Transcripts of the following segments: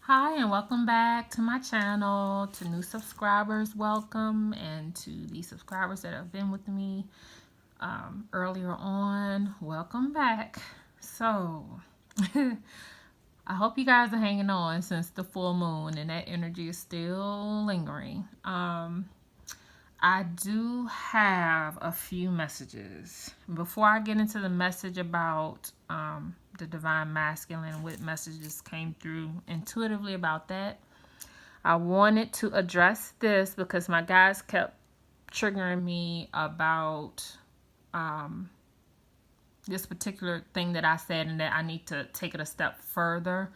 Hi and welcome back to my channel. To new subscribers, welcome, and to the subscribers that have been with me earlier on, welcome back. So I hope you guys are hanging on since the full moon and that energy is still lingering. I do have a few messages. Before I get into the message about the divine masculine, what messages came through intuitively about that, I wanted to address this because my guys kept triggering me about this particular thing that I said, and that I need to take it a step further.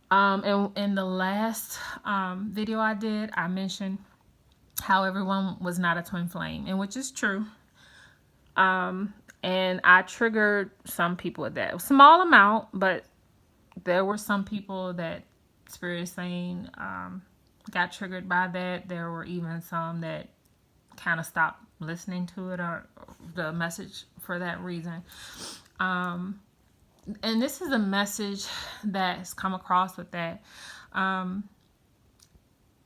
And in the last video I did, I mentioned how everyone was not a twin flame, and which is true. And I triggered some people with that. A small amount, but there were some people that Spirit is saying got triggered by that. There were even some that kind of stopped listening to it or the message for that reason. And this is a message that's come across with that.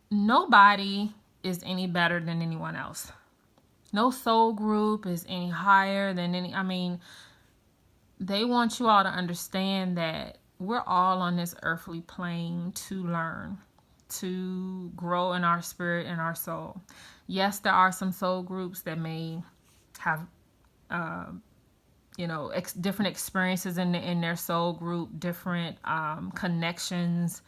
Nobody is any better than anyone else. No soul group is any higher than any. I mean, they want you all to understand that we're all on this earthly plane to learn, to grow in our spirit and our soul. Yes, there are some soul groups that may have, different experiences in their soul group, different connections.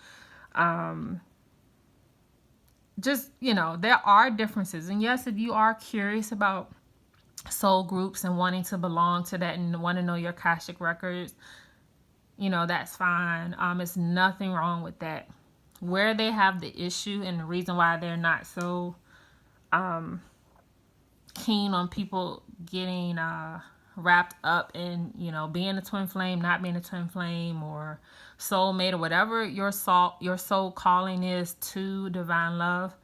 There are differences. And yes, if you are curious about soul groups and wanting to belong to that and want to know your Akashic records, that's fine. It's nothing wrong with that. Where they have the issue and the reason why they're not so keen on people getting wrapped up in, being a twin flame, not being a twin flame, or soulmate, or whatever your soul calling is to divine love.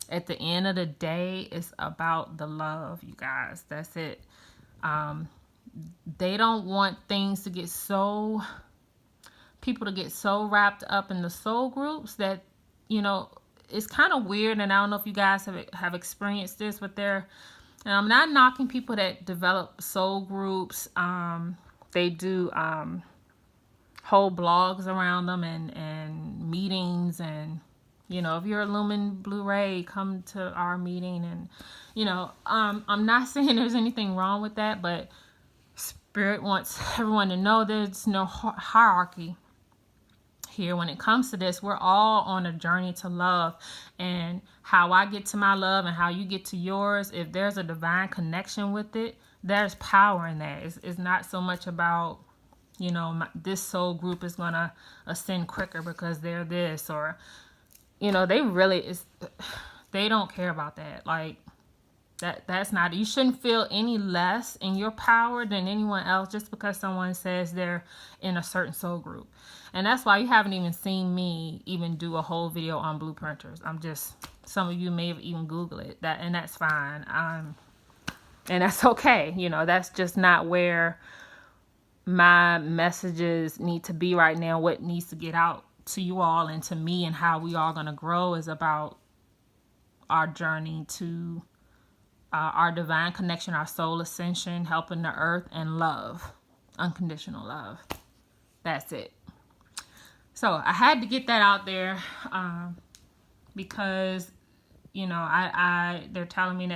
At the end of the day, it's about the love, you guys. That's it. They don't want things to get people to get so wrapped up in the soul groups that, it's kind of weird. And I don't know if you guys have experienced this with and I'm not knocking people that develop soul groups. They do whole blogs around them and meetings, and if you're a Lumen Blu-ray, come to our meeting. And I'm not saying there's anything wrong with that, but Spirit wants everyone to know there's no hierarchy here when it comes to this. We're all on a journey to love, and how I get to my love and how you get to yours, if there's a divine connection with it, there's power in that. It's not so much about this soul group is gonna ascend quicker because they're this, or they don't care about that. Like that's not, you shouldn't feel any less in your power than anyone else just because someone says they're in a certain soul group. And that's why you haven't even seen me even do a whole video on blueprinters. Some of you may have even Googled it, and that's fine. And that's okay. That's just not where my messages need to be right now. What needs to get out to you all and to me, and how we all going to grow, is about our journey to our divine connection, our soul ascension, helping the earth, and love, unconditional love. That's it. So I had to get that out there because they're telling me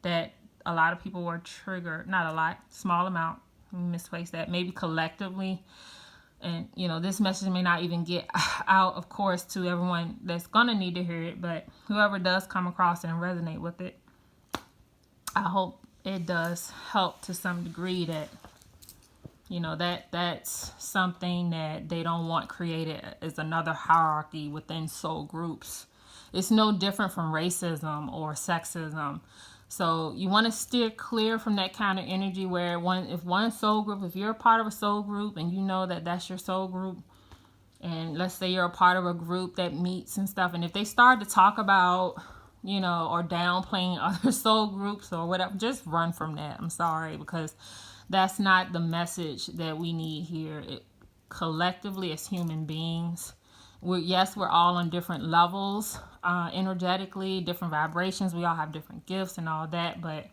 that a lot of people were triggered. Not a lot, small amount. Misplaced that, maybe collectively. And this message may not even get out, of course, to everyone that's gonna need to hear it, but whoever does come across and resonate with it, I hope it does help to some degree. That that's something that they don't want created, is another hierarchy within soul groups. It's no different from racism or sexism. So you want to steer clear from that kind of energy where if one soul group, if you're a part of a soul group and you know that that's your soul group, and let's say you're a part of a group that meets and stuff, and if they start to talk about, or downplaying other soul groups or whatever, just run from that. I'm sorry, because that's not the message that we need here. Collectively as human beings, Yes, we're all on different levels, energetically, different vibrations. We all have different gifts and all that, but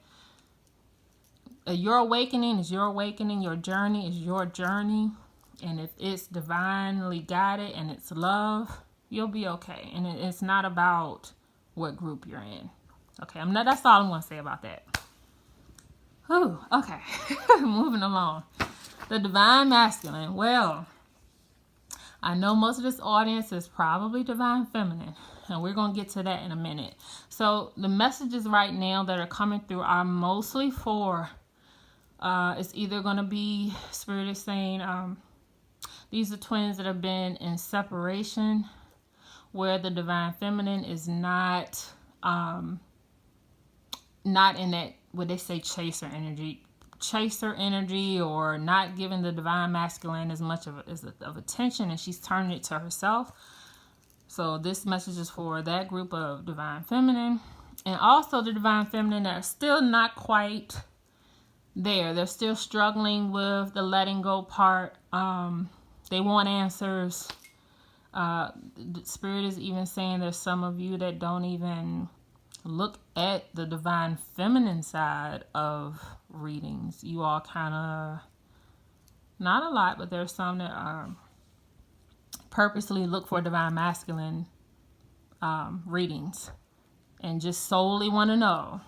your awakening is your awakening. Your journey is your journey. And if it's divinely guided and it's love, you'll be okay. And it's not about what group you're in. Okay, that's all I'm going to say about that. Whew, okay, moving along. The divine masculine. Well, I know most of this audience is probably divine feminine, and we're going to get to that in a minute. So the messages right now that are coming through are mostly for, it's either going to be, Spirit is saying, these are twins that have been in separation, where the divine feminine is not in that, what they say, chaser energy, or not giving the divine masculine as much of attention, and she's turning it to herself. So this message is for that group of divine feminine, and also the divine feminine that are still not quite there. They're still struggling with the letting go part. They want answers. The Spirit is even saying there's some of you that don't even look at the divine feminine side of readings. You all kind of, not a lot, but there's some that purposely look for divine masculine readings and just solely want to know,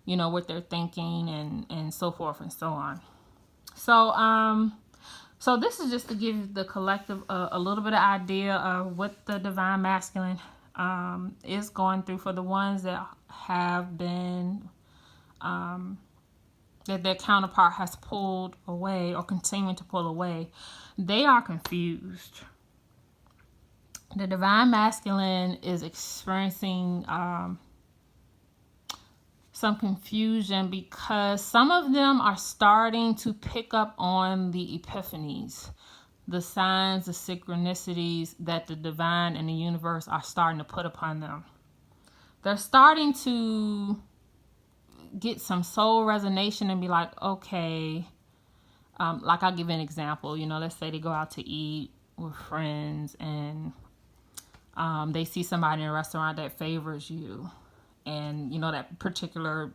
what they're thinking and so forth and so on. So this is just to give the collective a little bit of idea of what the divine masculine is going through for the ones that have been, that their counterpart has pulled away or continuing to pull away. They are confused. The divine masculine is experiencing some confusion because some of them are starting to pick up on the epiphanies, the signs, the synchronicities that the divine and the universe are starting to put upon them. They're starting to get some soul resonation and be like, okay, like I'll give you an example. Let's say they go out to eat with friends and they see somebody in a restaurant that favors you, and that particular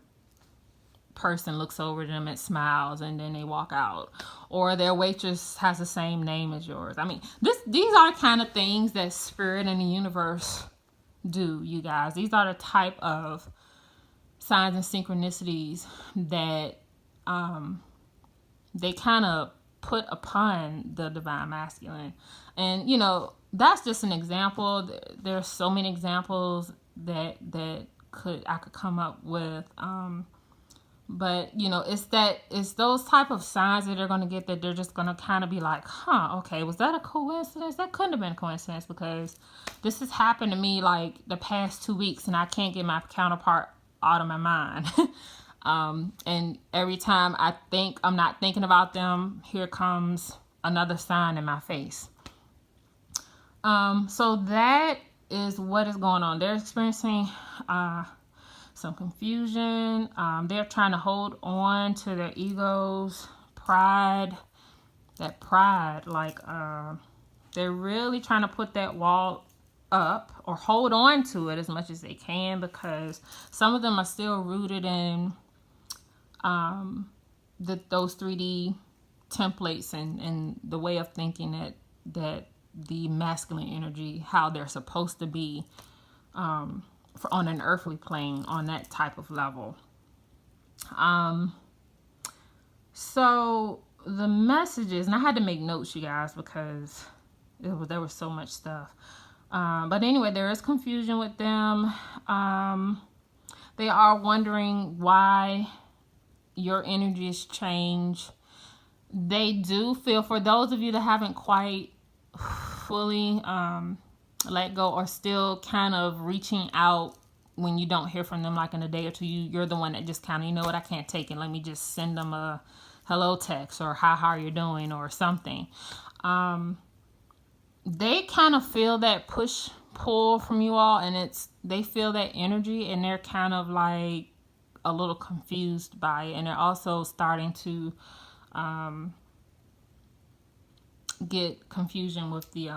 person looks over them and smiles, and then they walk out, or their waitress has the same name as yours. I mean, these are kind of things that Spirit and the universe do, you guys. These are the type of signs and synchronicities that they kind of put upon the divine masculine. And that's just an example. There's so many examples that I could come up with. But it's those type of signs that they're going to get, that they're just going to kind of be like, okay, was that a coincidence? That couldn't have been a coincidence, because this has happened to me like the past 2 weeks and I can't get my counterpart out of my mind. And every time I think I'm not thinking about them, here comes another sign in my face. So that is what is going on. They're experiencing some confusion. They're trying to hold on to their egos, pride. That pride, like they're really trying to put that wall up or hold on to it as much as they can, because some of them are still rooted in those 3D templates and the way of thinking that the masculine energy, how they're supposed to be on an earthly plane, on that type of level. So the messages, and I had to make notes, you guys, because there was so much stuff. But anyway, there is confusion with them. They are wondering why your energy has changed. They do feel, for those of you that haven't quite fully let go, or still kind of reaching out when you don't hear from them, like in a day or two, you're the one that just kind of, I can't take it, let me just send them a hello text, or how are you doing, or something. They kind of feel that push pull from you all, and they feel that energy, and they're kind of like a little confused by it, and they're also starting to get confusion with the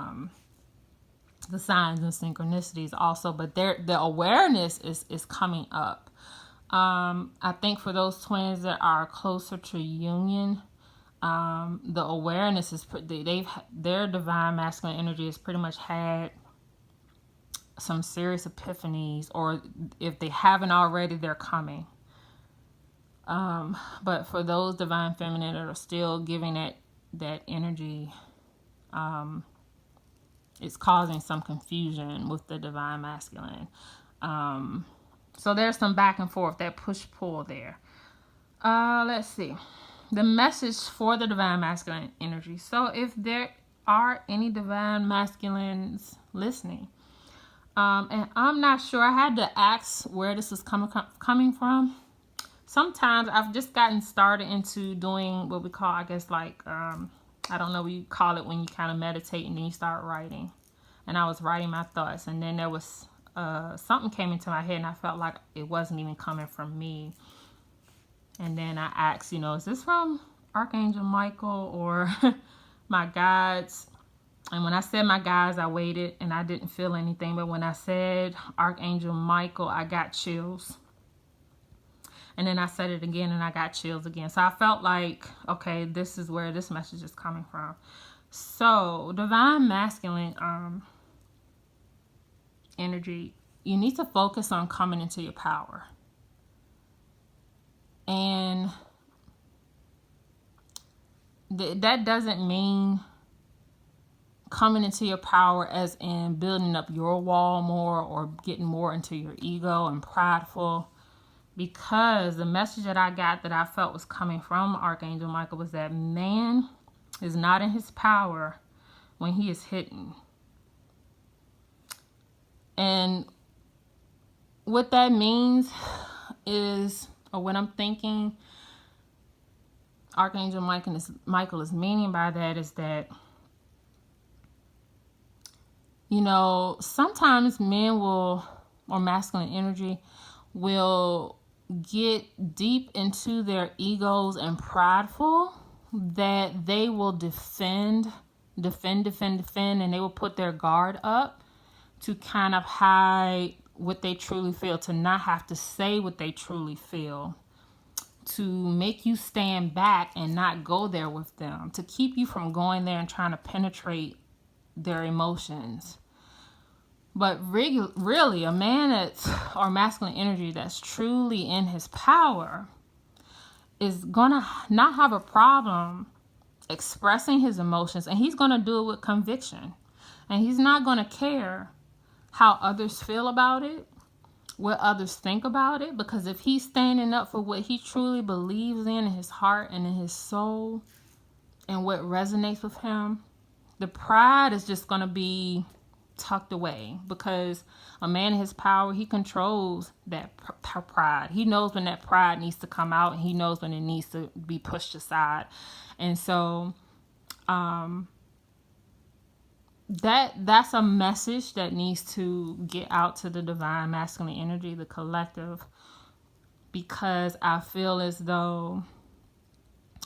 the signs and synchronicities also, but the awareness is coming up. I think for those twins that are closer to union, the awareness is their divine masculine energy has pretty much had some serious epiphanies, or if they haven't already, they're coming. But for those divine feminine that are still giving that energy, it's causing some confusion with the divine masculine. So there's some back and forth, that push-pull there. Let's see. The message for the divine masculine energy. So if there are any divine masculines listening, and I'm not sure, I had to ask where this is coming from. Sometimes I've just gotten started into doing what we call, I guess, like, I don't know what you call it when you kind of meditate and then you start writing. And I was writing my thoughts, and then there was something came into my head, and I felt like it wasn't even coming from me. And then I asked, is this from Archangel Michael or my guides? And when I said my guides, I waited and I didn't feel anything. But when I said Archangel Michael, I got chills. And then I said it again and I got chills again. So I felt like, okay, this is where this message is coming from. So divine masculine energy, you need to focus on coming into your power. And that doesn't mean coming into your power as in building up your wall more or getting more into your ego and prideful. Because the message that I got that I felt was coming from Archangel Michael was that man is not in his power when he is hidden. And what that means is, or what I'm thinking Archangel Michael is meaning by that is that, sometimes men will, or masculine energy, will get deep into their egos and prideful that they will defend, and they will put their guard up to kind of hide what they truly feel, to not have to say what they truly feel, to make you stand back and not go there with them, to keep you from going there and trying to penetrate their emotions. But really, a man or masculine energy that's truly in his power is gonna not have a problem expressing his emotions, and he's gonna do it with conviction, and he's not gonna care how others feel about it, what others think about it, because if he's standing up for what he truly believes in his heart and in his soul and what resonates with him, the pride is just going to be tucked away, because a man in his power, he controls that pride. He knows when that pride needs to come out, and he knows when it needs to be pushed aside. And so that's a message that needs to get out to the divine masculine energy, the collective, because I feel as though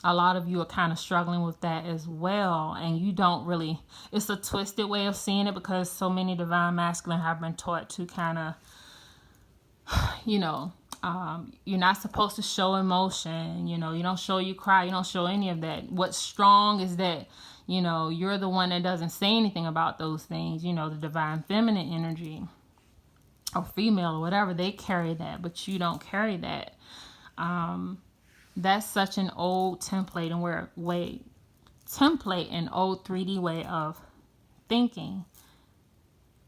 a lot of you are kind of struggling with that as well, and you don't really, it's a twisted way of seeing it, because so many divine masculine have been taught to kind of, you're not supposed to show emotion, you don't show you cry, you don't show any of that. What's strong is that you're the one that doesn't say anything about those things. The divine feminine energy or female or whatever, they carry that, but you don't carry that. That's such an old template and old 3D way of thinking.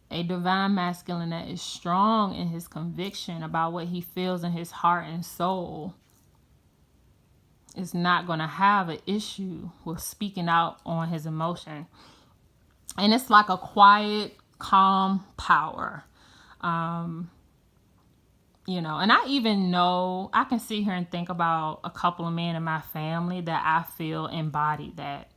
A divine masculine that is strong in his conviction about what he feels in his heart and soul is not going to have an issue with speaking out on his emotion. And it's like a quiet, calm power. And I even know, I can sit here and think about a couple of men in my family that I feel embodied that,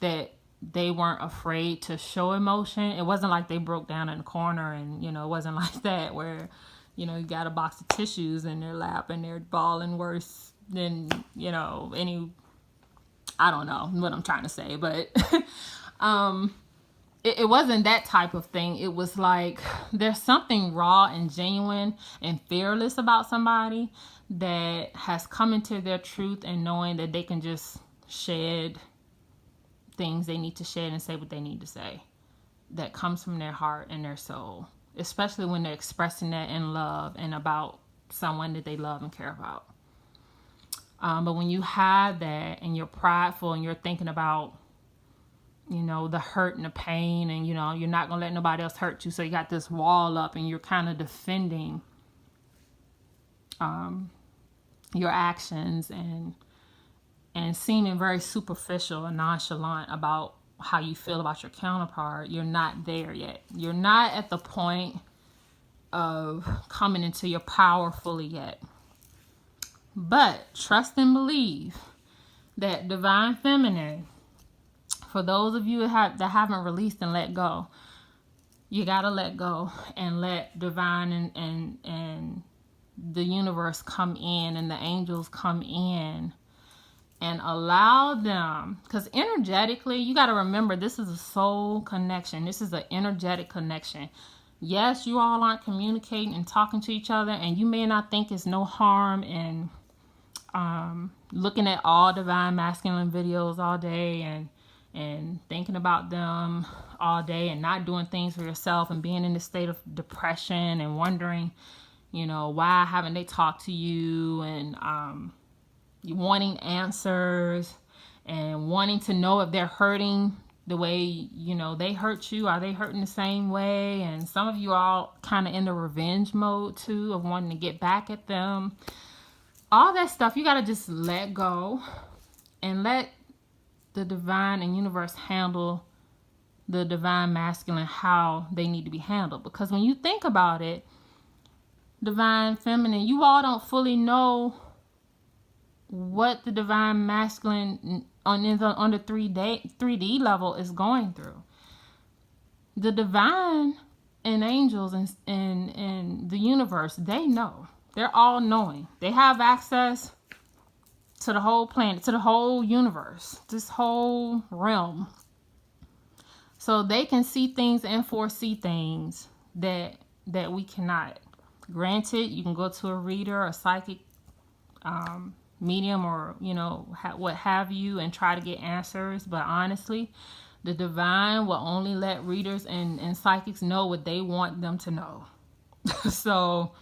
that they weren't afraid to show emotion. It wasn't like they broke down in the corner, and, it wasn't like that where, you got a box of tissues in their lap and they're bawling worse than, I don't know what I'm trying to say, but it wasn't that type of thing. It was like there's something raw and genuine and fearless about somebody that has come into their truth and knowing that they can just shed things they need to shed and say what they need to say. That comes from their heart and their soul, especially when they're expressing that in love and about someone that they love and care about. But when you have that and you're prideful and you're thinking about, you know, the hurt and the pain, and, you know, you're not going to let nobody else hurt you. So you got this wall up and you're kind of defending your actions and seeming very superficial and nonchalant about how you feel about your counterpart. You're not there yet. You're not at the point of coming into your power fully yet. But trust and believe that divine feminine, for those of you that haven't released and let go, you got to let go and let divine and the universe come in and the angels come in and allow them, because energetically, you got to remember, this is a soul connection. This is an energetic connection. Yes, you all aren't communicating and talking to each other, and you may not think it's no harm in looking at all divine masculine videos all day and thinking about them all day and not doing things for yourself and being in this state of depression and wondering, you know, why haven't they talked to you, and you wanting answers and wanting to know if they're hurting the way, you know, they hurt you. Are they hurting the same way? And some of you all kind of in the revenge mode too, of wanting to get back at them. All that stuff, you got to just let go and let the divine and universe handle the divine masculine how they need to be handled. Because when you think about it, divine feminine, you all don't fully know what the divine masculine on the 3D level is going through. The divine and angels and the universe, they know. They're all knowing. They have access to the whole planet, to the whole universe, this whole realm. So they can see things and foresee things that we cannot. Granted, you can go to a reader, a psychic medium, or, you know, what have you, and try to get answers. But honestly, the divine will only let readers and psychics know what they want them to know. So,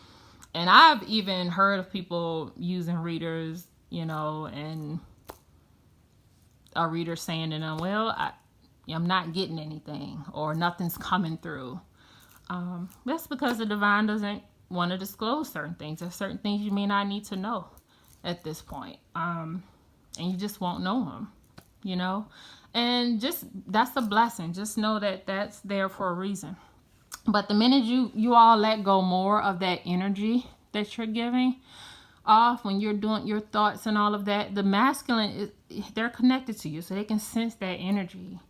and I've even heard of people using readers, you know, and a reader saying to them, well, I'm not getting anything, or nothing's coming through. That's because the divine doesn't want to disclose certain things. There's certain things you may not need to know at this point. And you just won't know them, you know, and just, that's a blessing. Just know that that's there for a reason. But the minute you all let go more of that energy that you're giving off when you're doing your thoughts and all of that, the masculine, they're connected to you, so they can sense that energy.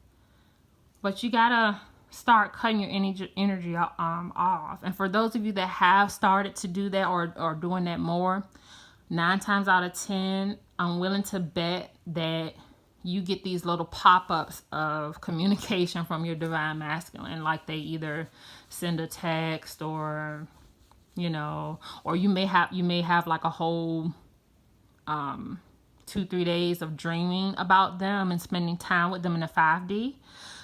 But you gotta start cutting your energy off. And for those of you that have started to do that or doing that more, 9 times out of 10, I'm willing to bet that you get these little pop-ups of communication from your divine masculine. Like they either send a text, or, you know, or you may have like a whole 2-3 days of dreaming about them and spending time with them in the 5D.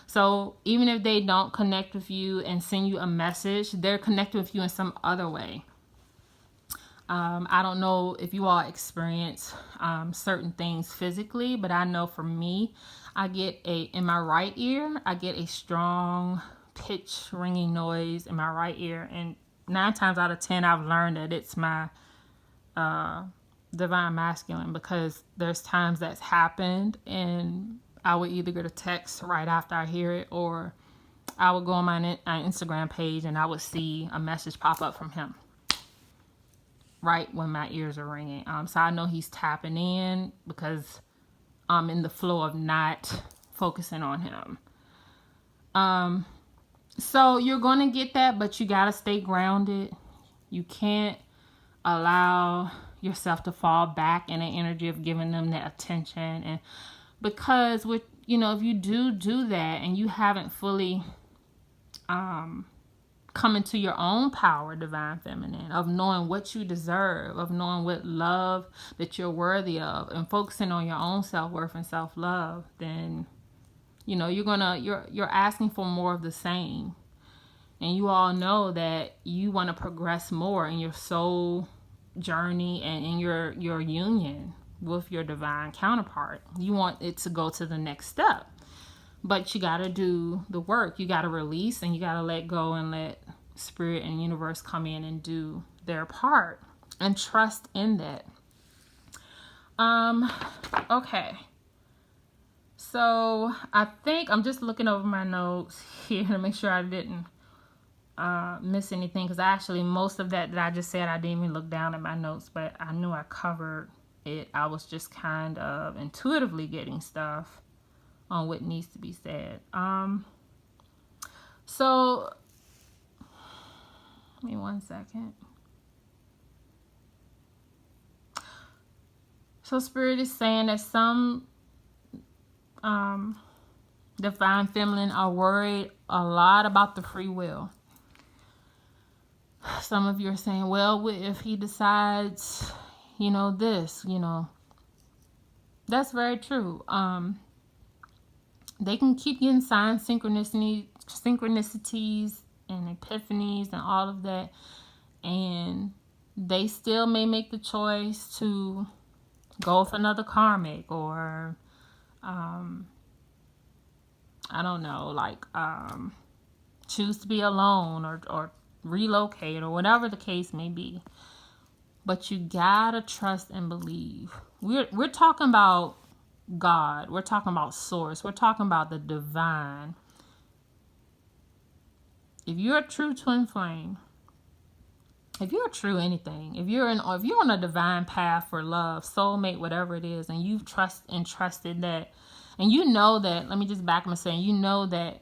So even if they don't connect with you and send you a message, they're connected with you in some other way. I don't know if you all experience certain things physically, but I know for me, I get in my right ear, I get a strong pitch ringing noise in my right ear. And 9 times out of 10, I've learned that it's my divine masculine, because there's times that's happened and I would either get a text right after I hear it, or I would go on my Instagram page and I would see a message pop up from him right when my ears are ringing. So I know he's tapping in, because I'm in the flow of not focusing on him. So you're going to get that, but you got to stay grounded. You can't allow yourself to fall back in the energy of giving them that attention. And because with, you know, if you do that and you haven't fully come into your own power, divine feminine, of knowing what you deserve, of knowing what love that you're worthy of, and focusing on your own self-worth and self-love, then you're asking for more of the same. And you all know that you want to progress more in your soul journey and in your union with your divine counterpart. You want it to go to the next step. But you got to do the work. You got to release, and you got to let go and let spirit and universe come in and do their part, and trust in that. Okay. So I think I'm just looking over my notes here to make sure I didn't miss anything, because actually most of that I just said, I didn't even look down at my notes, but I knew I covered it. I was just kind of intuitively getting stuff on what needs to be said. So give me 1 second. So spirit is saying that some divine feminine are worried a lot about the free will. Some of you are saying, well, if he decides, this, that's very true. They can keep getting signs, synchronicities and epiphanies and all of that, and they still may make the choice to go with another karmic, or I don't know, choose to be alone, or relocate, or whatever the case may be. But you gotta trust and believe. We're talking about God. We're talking about source. We're talking about the divine. If you're a true twin flame, if you're a true anything, if you're on a divine path for love, soulmate, whatever it is, and you've trusted that, and that, let me just back up and say, that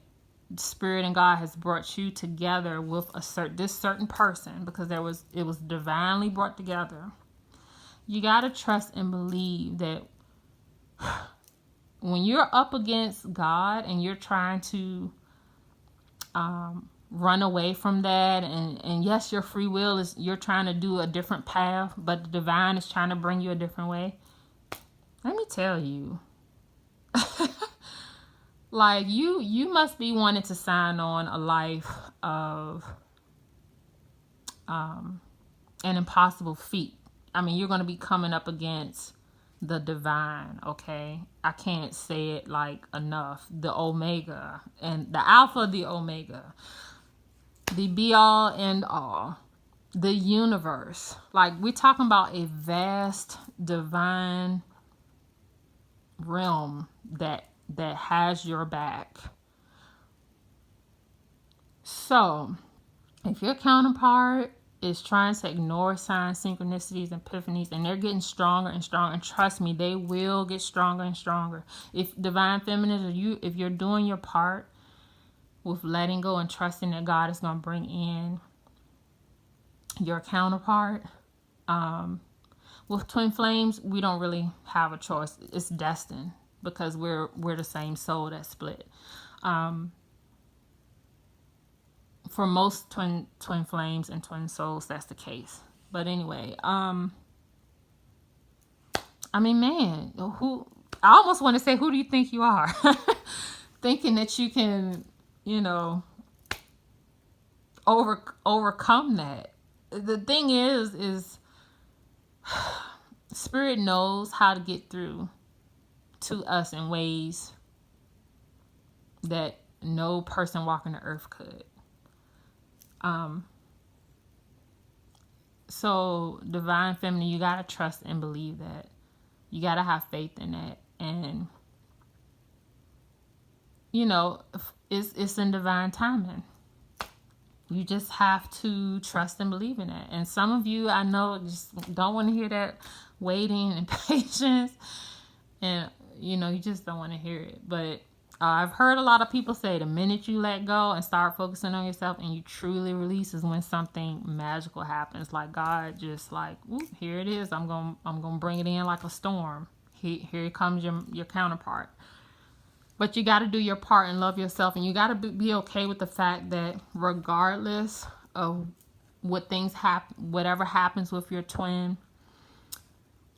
Spirit and God has brought you together with this certain person, because it was divinely brought together. You got to trust and believe that when you're up against God and you're trying to run away from that, and yes, your free will is, you're trying to do a different path, but the divine is trying to bring you a different way. Let me tell you, you must be wanting to sign on a life of an impossible feat. I mean, you're going to be coming up against the divine, okay? I can't say it enough. The Omega, and the Alpha, the Omega, the be all and all, the universe. We're talking about a vast divine realm that has your back. So if your counterpart is trying to ignore signs, synchronicities, and epiphanies, and they're getting stronger and stronger, and trust me, they will get stronger and stronger. If divine feminine, if you're doing your part with letting go and trusting that God is going to bring in your counterpart, with twin flames, we don't really have a choice. It's destined, because we're the same soul that split. For most twin flames and twin souls, that's the case. But anyway, I mean, man, I almost want to say, who do you think you are? Thinking that you can, overcome that. The thing is Spirit knows how to get through to us in ways that no person walking the earth could. So divine feminine, you gotta trust and believe that. You gotta have faith in that, and it's in divine timing. You just have to trust and believe in that. And some of you, I know, just don't want to hear that waiting and patience, and you just don't want to hear it. But I've heard a lot of people say the minute you let go and start focusing on yourself and you truly release is when something magical happens. Like God just here it is. I'm gonna bring it in like a storm. Here comes your counterpart. But you got to do your part and love yourself. And you got to be okay with the fact that regardless of what things happen, whatever happens with your twin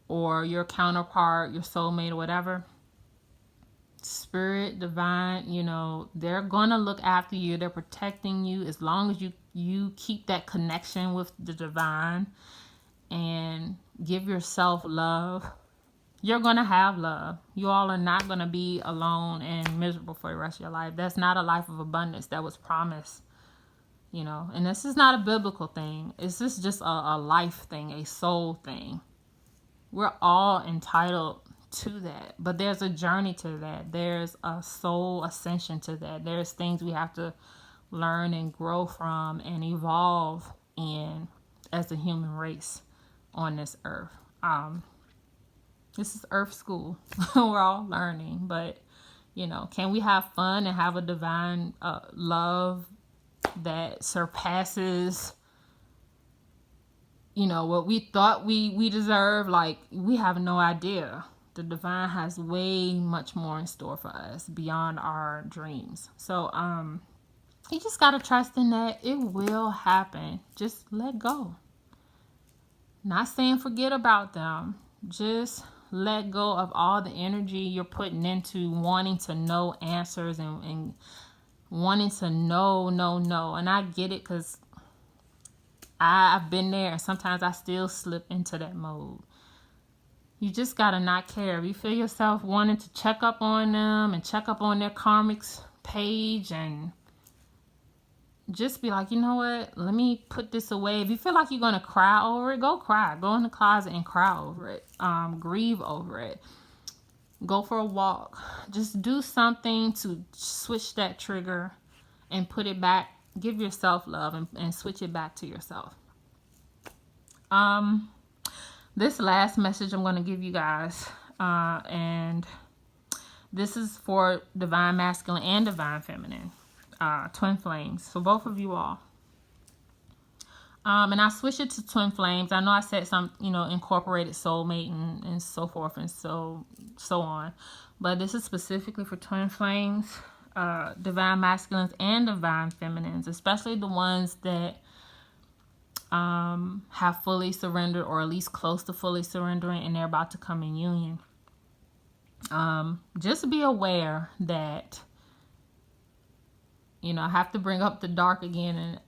or your counterpart, your soulmate or whatever, spirit, divine, you know, they're going to look after you. They're protecting you as long as you keep that connection with the divine and give yourself love. You're going to have love. You all are not going to be alone and miserable for the rest of your life. That's not a life of abundance that was promised, you know. And this is not a biblical thing. It's just a life thing, a soul thing. We're all entitled to that. But there's a journey to that. There's a soul ascension to that. There's things we have to learn and grow from and evolve in as a human race on this earth. This is Earth School. We're all learning, but you know, can we have fun and have a divine love that surpasses, you know, what we thought we deserve? Like, we have no idea. The divine has way much more in store for us beyond our dreams. So, you just gotta trust in that it will happen. Just let go. Not saying forget about them. Just let go of all the energy you're putting into wanting to know answers and wanting to know. And I get it, because I've been there. And sometimes I still slip into that mode. You just got to not care. If you feel yourself wanting to check up on them and check up on their karmics page and just be like, you know what, let me put this away. If you feel like you're going to cry over it, go cry. Go in the closet and cry over it. Grieve over it. Go for a walk. Just do something to switch that trigger and put it back. Give yourself love and switch it back to yourself. This last message I'm going to give you guys, and this is for divine masculine and divine feminine. Twin flames, for both of you all. And I switched it to twin flames. I know I said some, you know, incorporated soulmate and so forth and so on. But this is specifically for twin flames, divine masculines and divine feminines, especially the ones that have fully surrendered or at least close to fully surrendering and they're about to come in union. Just be aware that, you know, I have to bring up the dark again, and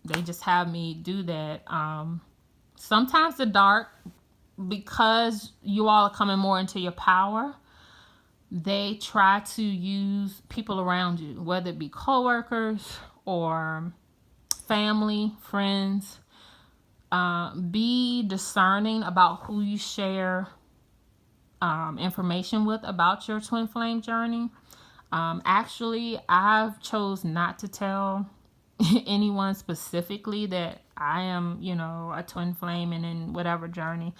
they just have me do that. Sometimes the dark, because you all are coming more into your power, they try to use people around you, whether it be coworkers or family, friends. Be discerning about who you share information with about your twin flame journey. Actually, I've chose not to tell anyone specifically that I am, you know, a twin flame and in whatever journey.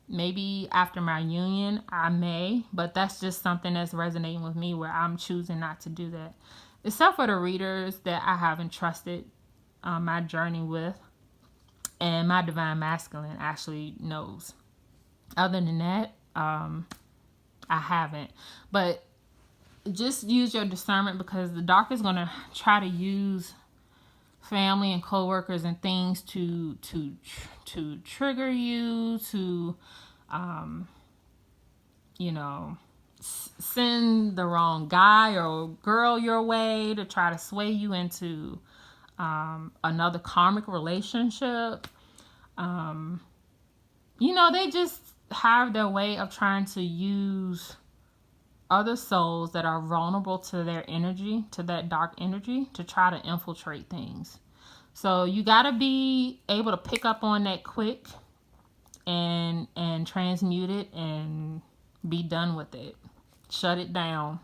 Maybe after my union, I may, but that's just something that's resonating with me where I'm choosing not to do that. Except for the readers that I have entrusted my journey with, and my divine masculine actually knows. Other than that, I haven't. But just use your discernment, because the dark is going to try to use family and coworkers and things to trigger you, to you know, send the wrong guy or girl your way, to try to sway you into another karmic relationship. You know, they just have their way of trying to use other souls that are vulnerable to their energy, to that dark energy, to try to infiltrate things. So you got to be able to pick up on that quick and transmute it and be done with it. Shut it down.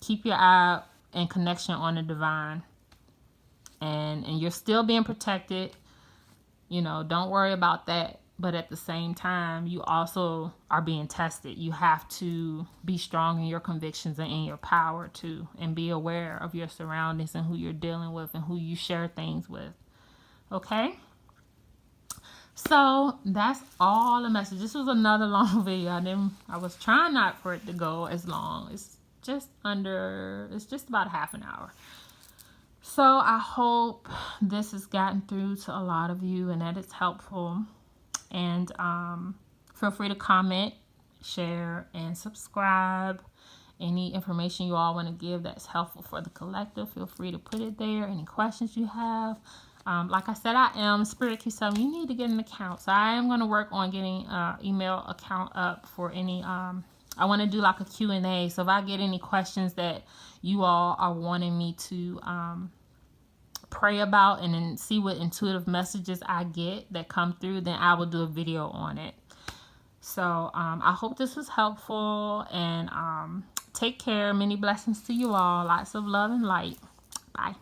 Keep your eye and connection on the divine. And you're still being protected. You know, don't worry about that. But at the same time, you also are being tested. You have to be strong in your convictions and in your power too. And be aware of your surroundings and who you're dealing with and who you share things with. Okay? So that's all the message. This was another long video. I was trying not for it to go as long. it's just about a half an hour. So I hope this has gotten through to a lot of you and that it's helpful. And feel free to comment, share, and subscribe. Any information you all want to give that's helpful for the collective, feel free to put it there. Any questions you have. Like I said, I am Spirit Q7. You need to get an account. So I am going to work on getting an email account up for any... I want to do like a Q&A. So if I get any questions that you all are wanting me to pray about and then see what intuitive messages I get that come through, then I will do a video on it. So I hope this was helpful, and take care. Many blessings to you all. Lots of love and light. Bye.